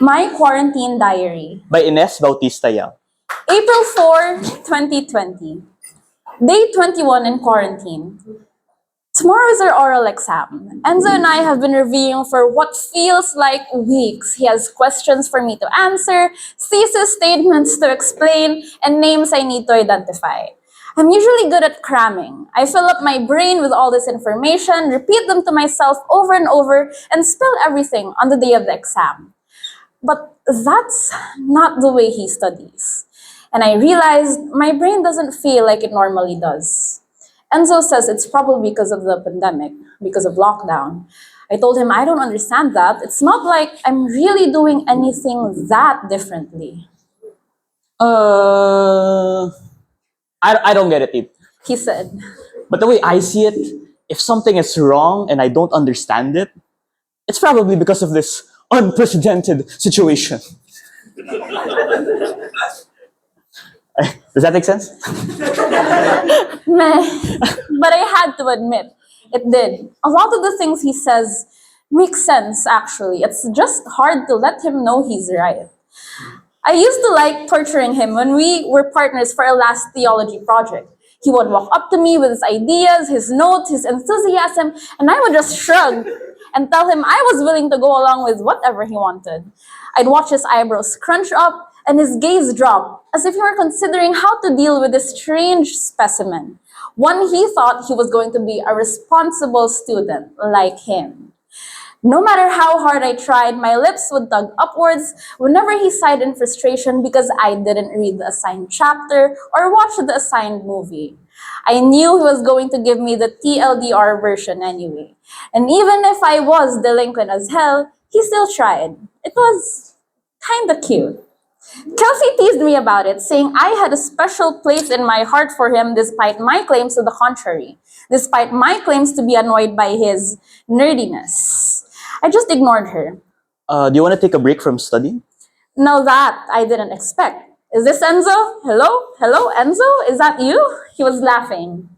My Quarantine Diary. by Ines Bautista-Yao. April 4, 2020. Day 21 in quarantine. Tomorrow is our oral exam. Enzo and I have been reviewing for what feels like weeks. He has questions for me to answer, thesis statements to explain, and names I need to identify. I'm usually good at cramming. I fill up my brain with all this information, repeat them to myself over and over, and spill everything on the day of the exam. But that's not the way he studies. And I realized my brain doesn't feel like it normally does. Enzo says it's probably because of the pandemic, because of lockdown. I told him I don't understand that. It's not like I'm really doing anything that differently. I don't get it. He said, But the way I see it, if something is wrong and I don't understand it, it's probably because of this unprecedented situation. Does that make sense? meh. But I had to admit, it did. A lot of the things he says make sense, actually. It's just hard to let him know he's right. I used to like torturing him when we were partners for our last theology project. He would walk up to me with his ideas, his notes, his enthusiasm, and I would just shrug and tell him I was willing to go along with whatever he wanted. I'd watch his eyebrows crunch up and his gaze drop, as if he were considering how to deal with this strange specimen, one he thought he was going to be a responsible student like him. No matter how hard I tried, my lips would tug upwards whenever he sighed in frustration because I didn't read the assigned chapter or watch the assigned movie. I knew he was going to give me the TLDR version anyway. And even if I was delinquent as hell, he still tried. It was kinda cute. Kelsey teased me about it, saying I had a special place in my heart for him despite my claims to the contrary, despite my claims to be annoyed by his nerdiness. I just ignored her. Do you want to take a break from studying? Now that I didn't expect. Is this Enzo? Hello? Hello, Enzo? Is that you? He was laughing.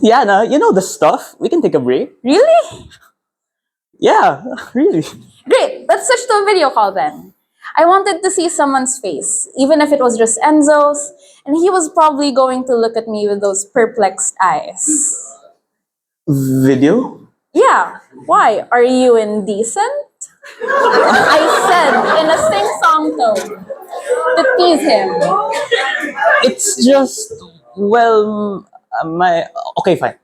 Yeah, no, you know the stuff. We can take a break. Really? Yeah, really. Great, let's switch to a video call then. I wanted to see someone's face, even if it was just Enzo's, and he was probably going to look at me with those perplexed eyes. Video? Yeah, why? Are you indecent? I said in a sing-song tone to tease him. It's just, well, my... Okay, fine.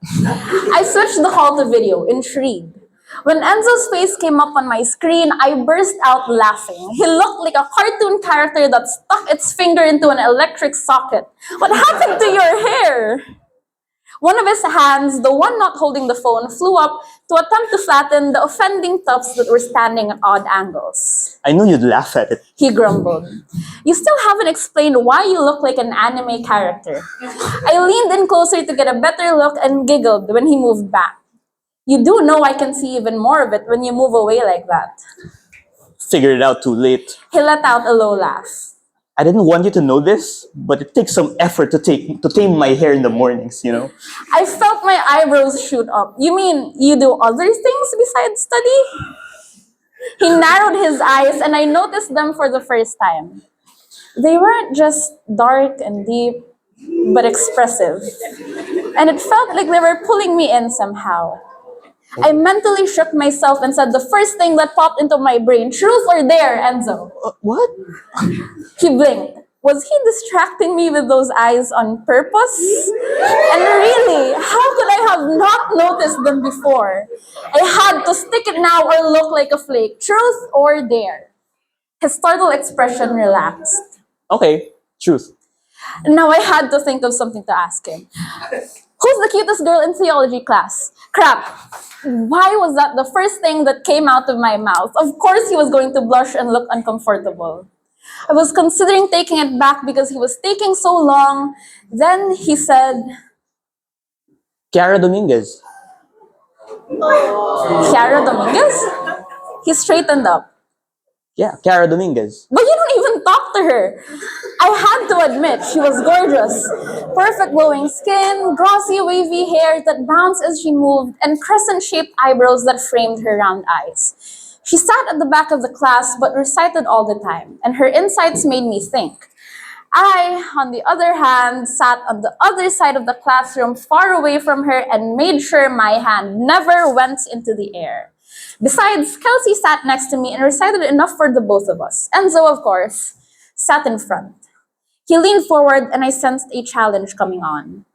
I switched the call to video, intrigued. When Enzo's face came up on my screen, I burst out laughing. He looked like a cartoon character that stuck its finger into an electric socket. What happened to your hair? One of his hands, the one not holding the phone, flew up to attempt to flatten the offending tufts that were standing at odd angles. I knew you'd laugh at it. He grumbled. You still haven't explained why you look like an anime character. I leaned in closer to get a better look and giggled when he moved back. You do know I can see even more of it when you move away like that. Figured it out too late. He let out a low laugh. I didn't want you to know this, but it takes some effort to tame my hair in the mornings, you know? I felt my eyebrows shoot up. You mean you do other things besides study? He narrowed his eyes and I noticed them for the first time. They weren't just dark and deep, but expressive. And it felt like they were pulling me in somehow. I mentally shook myself and said the first thing that popped into my brain, truth or dare, Enzo? What? He blinked. Was he distracting me with those eyes on purpose? And really, how could I have not noticed them before? I had to stick it now or look like a flake. Truth or dare? His startled expression relaxed. Okay, truth. Now I had to think of something to ask him. Who's the cutest girl in theology class? Crap. Why was that the first thing that came out of my mouth? Of course he was going to blush and look uncomfortable. I was considering taking it back because he was taking so long. Then he said, Kiara Dominguez. Kiara Dominguez? He straightened up. Yeah, Kiara Dominguez. But you don't even talk to her. I had to admit, she was gorgeous. Perfect glowing skin, glossy wavy hair that bounced as she moved, and crescent-shaped eyebrows that framed her round eyes. She sat at the back of the class but recited all the time, and her insights made me think. I, on the other hand, sat on the other side of the classroom far away from her and made sure my hand never went into the air. Besides, Kelsey sat next to me and recited enough for the both of us. Enzo, of course, sat in front. He leaned forward and I sensed a challenge coming on.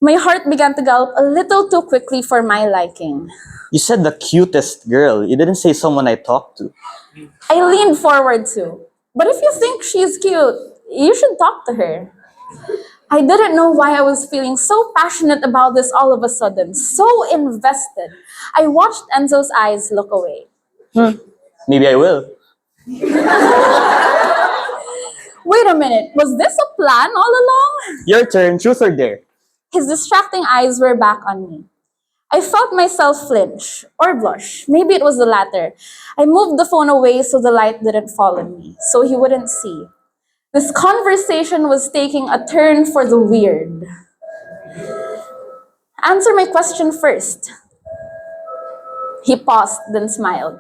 My heart began to gallop a little too quickly for my liking. You said the cutest girl. You didn't say someone I talked to. I leaned forward too. But if you think she's cute, you should talk to her. I didn't know why I was feeling so passionate about this all of a sudden, so invested. I watched Enzo's eyes look away. Maybe I will. Wait a minute, was this a plan all along? Your turn, truth or dare. His distracting eyes were back on me. I felt myself flinch or blush. Maybe it was the latter. I moved the phone away so the light didn't fall on me, so he wouldn't see. This conversation was taking a turn for the weird. Answer my question first. He paused, then smiled.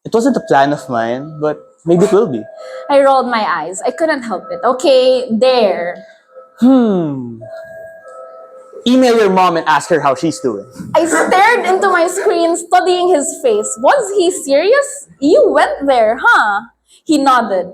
It wasn't a plan of mine, but maybe it will be. I rolled my eyes. I couldn't help it. Okay, there. Email your mom and ask her how she's doing. I stared into my screen, studying his face. Was he serious? You went there, huh? He nodded.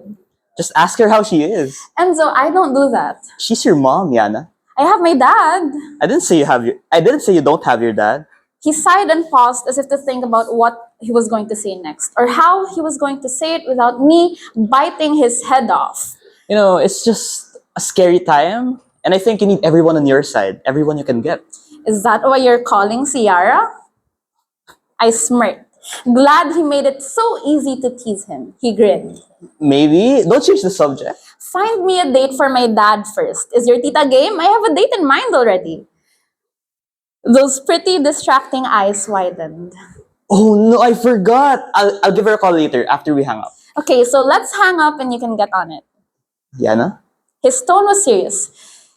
Just ask her how she is. Enzo, I don't do that. She's your mom, Yana. I have my dad. I didn't say you don't have your dad. He sighed and paused as if to think about what he was going to say next, or how he was going to say it without me biting his head off. You know, it's just a scary time, and I think you need everyone on your side, everyone you can get. Is that why you're calling Ciara? I smirked, glad he made it so easy to tease him. He grinned. Maybe. Don't change the subject. Find me a date for my dad first. Is your tita game? I have a date in mind already. Those pretty, distracting eyes widened. Oh no, I forgot. I'll give her a call later after we hang up. Okay, so let's hang up and you can get on it. Yana? His tone was serious,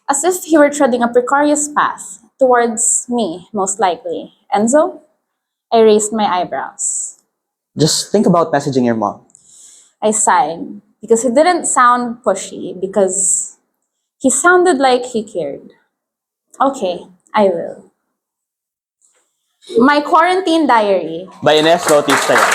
as if he were treading a precarious path towards me, most likely. Enzo? I raised my eyebrows. Just think about messaging your mom. I sighed, because he didn't sound pushy, because he sounded like he cared. Okay, I will. My quarantine diary. By Ines Bautista-Yao.